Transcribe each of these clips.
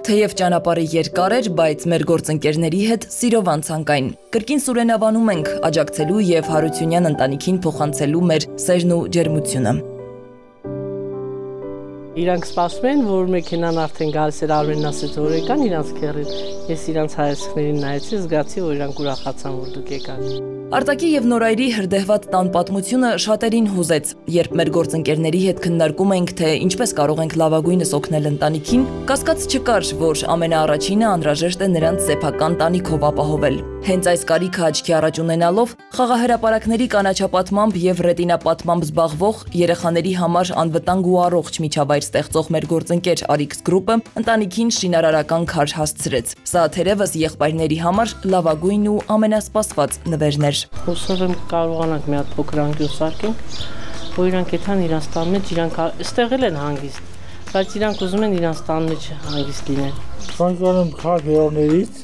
Թեև ճանապարհը երկար էր, բայց մեր գործընկերների հետ սիրով անցանք այն։ Կրկին սուրենավանում ենք աջակցելու եւ Հարությունյան ընտանիքին փոխանցելու մեր սերն ու ջերմությունը։ Իրանք սպասում են, որ մեքենան արդեն գալիս էր Արմենն ասեց որ եկան իրանք քերին։ Ես իրանք հայացքներին նայեցի, զգացի, որ իրանք ուրախացան, որ դուք եկաք։ Արտակի եւ Նորայրի հրդեհված տան պատմությունը շատերին հուզեց, երբ մեր գործընկերների հետ քննարկում էինք, թե ինչպես կարող ենք լավագույնս օգնել ընտանիքին, կասկած չկար, որ ամենաառաջինը անհրաժեշտ է նրանց սեփական տանիքով ապահովել։ Հենց այս կարիքը աչքի առաջ ունենալով, խաղահրապարակների կանաչապատմամբ եւ ռետինապատմամբ զբաղվող երեխաների համար անվտանգ ու առողջ միջավայր ստեղծող մեր գործընկեր Arix Group-ը ընտանիքին շինարարական քար հասցրեց։ Սա թերևս եղբայրների համար լավագույն ու ամենասպասված նվերն էր։ Հուսով եմ կարողանանք մի հատ փոքր անկյուն սարքենք, որ իրանք եթան իրանց տան մեջ իրանք ստեղել են հանգիստ, բայց իրանք ուզում են իրանց տան մեջ հանգիստ լինեն։ Ցանկանում եմ խաղ հերոներից,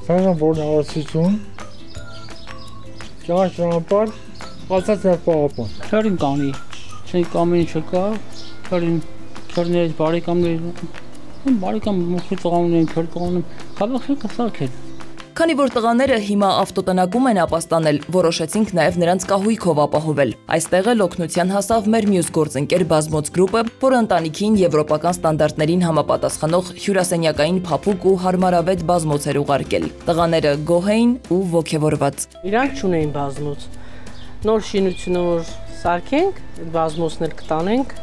ցանկանում որնավորություն, ճանապարհ, ասած եմ պահապան։ Քերին կանի, չի կամին չկա, քերներից բարեկամ մուխի տղաներին քեր տղաներին, խաղախը կսարքել։ Քանի որ տղաները հիմա ավտոտնակում են ապաստանել, որոշեցինք նաև նրանց կահույքով ապահովել։ Այստեղ էլ օգնության հասավ մեր մյուս գործընկեր Բազմոց Group-ը, որը ընտանիքին եվրոպական ստանդարտներին համապատասխանող հյուրասենյակային փափուկ ու հարմարավետ բազմոց էր ուղարկել։ Տղաները գոհ էին ու ոգևորված։ Իրանք չունեին բազմոց։ Նոր շինությունը որ սարքենք, բազմոցն էլ կտանենք,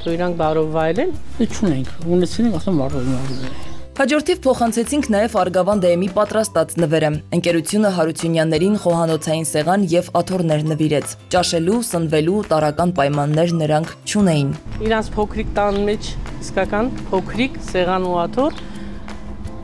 թող իրանք բարով վայելեն։ Չունենք, ունեցինք ասեմ բարով։ Հաջորդիվ փոխանցեցինք նաև Արգավան ԴՄ-ի պատրաստած նվերը։ Ընկերությունը Հարությունյաններին խոհանոցային սեղան եւ աթոռներ նվիրեց։ Ճաշելու, սնվելու տարական պայմաններ նրանք չունեին։ Իրանց փոքրիկ տան մեջ իսկական փոքրիկ սեղան ու աթոռ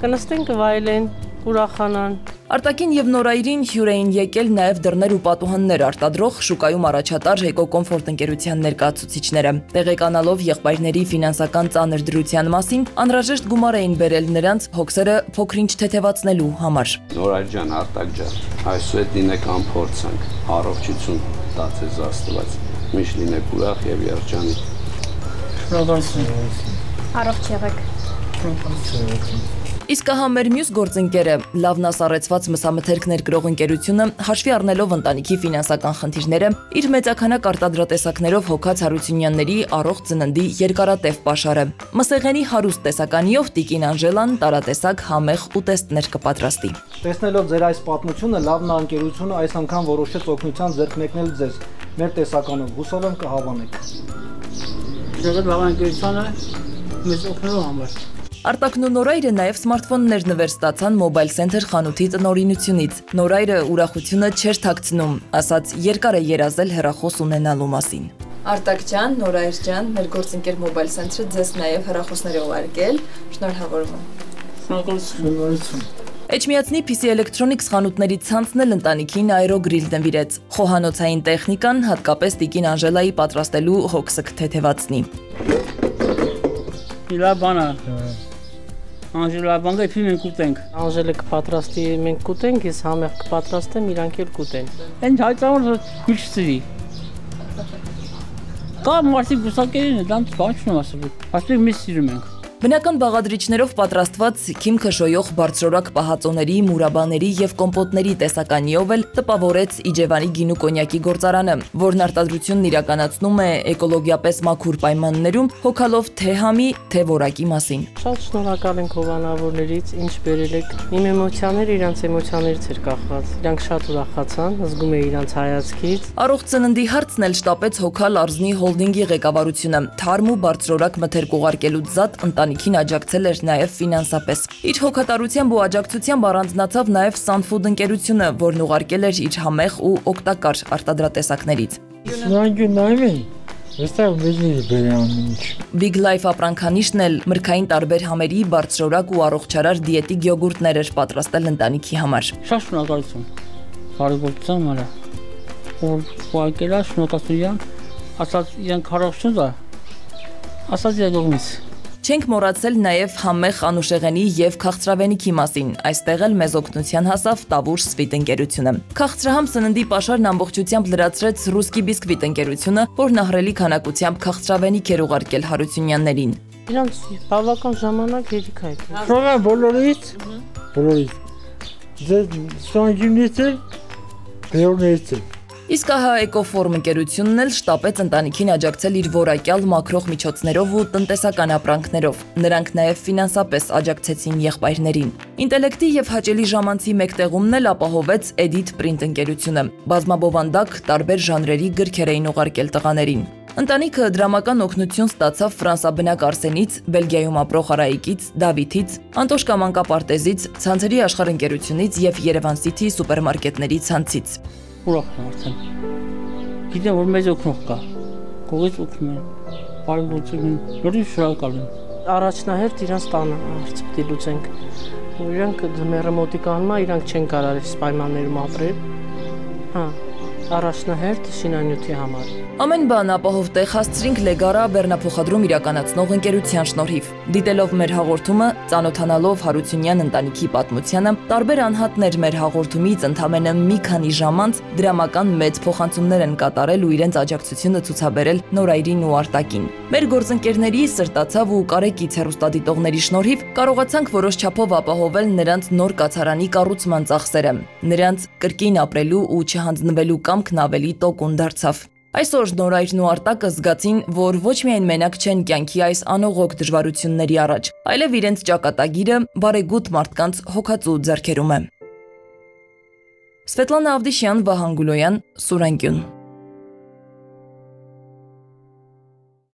կնստեն կվայելեն, ուրախանան։ Արտակին եւ Նորայրին հյուր էին եկել նաև դռներ ու պատուհաններ արտադրող շուկայում առաջատար Հեկո Կոմֆորտ ընկերության ներկայացուցիչները։ Տեղեկանալով եղբայրների ֆինանսական ծանր դրության մասին, անհրաժեշտ գումար էին բերել նրանց հոգսերը փոքրինչ թեթևացնելու համար։ Նորայր ջան, Արտակ ջան, այսուհետ լինեք անփորձանք, առողջություն տածես Աստված, միշտ լինեք ուրախ եւ երջանիկ։ Շնորհակալություն։ Առողջ եղեք։ Իսկ ահա մեր մյուս գործընկերը, լավն ասառեցված մսամթերք ներկրող ընկերությունը, հաշվի առնելով ընտանիքի ֆինանսական խնդիրները, իր մեծաքանակ արտադրատեսակներով հոգած Հարությունյանների առողջ ծննդի երկարատև պաշարը։ Մսեղենի հարուստ տեսականիով Տիկին Անժելան տարատեսակ համեղ ուտեստներ կպատրաստի։ Տեսնելով ձեր այս պատմությունը, լավն ընկերությունը այս անգամ որոշեց օգնության ձեռք մեկնել ձեզ մեր տեսականով, հուսով եմ կհավանեք։ Ձեր լավ ընկերությունը մեզ օգնելու համար։ Արտակն ու Նորայրը նաև սմարթֆոններ նվեր ստացան Mobile Center խանութի տնօրինությունից։ Նորայրը ուրախությունը չէր թաքցնում, ասաց երկար է երազել հեռախոս ունենալու մասին։ Արտակ ջան, Նորայր ջան, մեր գործընկեր Mobile Center-ը ձեզ նաև հեռախոսներ է ուղարկել։ Շնորհավորում եմ։ Շնորհակալություն։ Էջմիածնի PC Electronics խանութների ցանցն էլ ընտանիքին Aero-Grill նվիրեց։ Խոհանոցային տեխնիկան հատկապես Տիկին Անժելայի պատրաստելու հոգսը կթեթևացնի։ Իլա բանա։ Անժելա բանկը մենք կուտենք։ Անժելը կպատրաստի, մենք կուտենք, ես համեղ կպատրաստեմ, իրանք էլ կուտեն։ Այն հայտարարը միշտի։ Կա մարդիկ բուսակերին են, դրանց բան չունեմ ասել։ Ասենք մենք սիրում ենք։ Բնական բաղադրիչներով պատրաստված քիմքը շոյող բարձրորակ պահածոների, մուրաբաների եւ կոմպոտների տեսականիով էլ տպավորեց Իջևանի գինու կոնյակի գործարանը, որն արտադրությունն իրականացնում է էկոլոգիապես մաքուր պայմաններում, հոգալով թե համի, թե որակի մասին։ Շատ շնորհակալ ենք հովանավորներից, ինչ բերել եք։ Իմ էմոցիաները իրանց էմոցիաներից էր կախված։ Իրանք շատ ուրախացան, զգում էի իրանց հայացքից։ Առողջ ծննդի հարցն էլ շտապեց հոգալ Արզնի հոլդինգի ղեկավարությունը։ Թարմ ու բարձրորակ մթերք ուղարկելուց զատ ընտանիքին աջակցել էր նաև ֆինանսապես։ Իր հոգատարությամբ ու աջակցությամբ առանձնացավ նաև Sunfood ընկերությունը, որն ուղարկել էր իր համեղ ու օգտակար արտադրատեսակներից։ Big Life ապրանքանիշն էլ մրգային տարբեր համերի բարձրորակ ու առողջարար դիետիկ յոգուրտներ էր պատրաստել ընտանիքի համար։ Շատ շնորհակալություն։ Բարեգործության համար։ Որ շնորհակալություն, ասած իրենք առողջություն դա։ Ասած եկողից։ Չենք մոռացել նաև համեղ Անուշեղենի եւ քաղցրավենիքի մասին։ Այստեղ էլ մեզ օգնության հասավ Տավուր Սվիտ ընկերությունը։ Քաղցրահամ սննդի պաշարն ամբողջությամբ լրացրեց Ռուսկի Բիսկվիտ ընկերությունը, որն ահռելի քանակությամբ քաղցրավենիք էր ուղարկել Հարությունյաններին։ Իրանց բավական ժամանակ երիք այդ։ Շնորհակալ եմ բոլորից։ Բոլորից։ Ձեր ստանջինից է, բերողներից է։ Իսկ ահա Էկոֆորմ ընկերությունն էլ շտապեց ընտանիքին աջակցել իր որակյալ մաքրող միջոցներով ու տնտեսական ապրանքներով։ Նրանք նաև ֆինանսապես աջակցեցին եղբայրներին։ Ինտելեկտի եւ հաճելի ժամանցի մեկտեղումն էլ ապահովեց Edit Print ընկերությունը։ Բազմաբովանդակ տարբեր ժանրերի գրքեր էին ուղարկել տղաներին։ Ընտանիքը դրամական օգնություն ստացավ ֆրանսաբնակ Արսենից, Բելգիայում ապրող Արայիկից, Դավիթից, Անտոշկա մանկապարտեզից, Ցանցերի աշխարհ ընկերությունից եւ Երևան City սուպերմարկետների ցանցից։ Ուրախ եմ արդեն։ Գիտեմ, որ մեծ օգնող կա։ Կողից օգնում են։ Բարեգործում են։ Լրիվ շնորհակալ եմ։ Առաջնահերթ իրանց տանը հարց պետք է լուծենք։ Իրանք ձմեռը մոտիկանում է, իրանք չեն կարող այս պայմաններում ապրել։ Հա, առաջնահերթ շինանյութի համար։ Ամեն բան ապահով տեղ հասցրինք Լեգարա բեռնափոխադրում իրականացնող ընկերության շնորհիվ։ Դիտելով մեր հաղորդումը, ծանոթանալով Հարությունյան ընտանիքի պատմությանը, տարբեր անհատներ մեր հաղորդումից ընդամենը մի քանի ժամ անց դրամական մեծ փոխանցումներ են կատարել ու իրենց աջակցությունը ցուցաբերել Նորայրին ու Արտակին։ Մեր գործընկերների սրտացավ ու կարեկից հեռուստադիտողների շնորհիվ կարողացանք որոշ չափով ապահովել նրանց նոր կացարանի կառուցման ծախսերը։ Նրանց կրկին ապրելու ու չհանձնվելու կամքն ավելի տոկուն դարձավ։ Այսօր Նորայրն ու Արտակը զգացին, որ ոչ միայն մենակ չեն կյանքի այս անողոք դժվարությունների առաջ, այլև իրենց ճակատագիրը բարեգութ մարդկանց հոգածու ձեռքերում է։ Սվետլանա Ավդիշյան, Վահան Գուլոյան, Սուրանգյուն։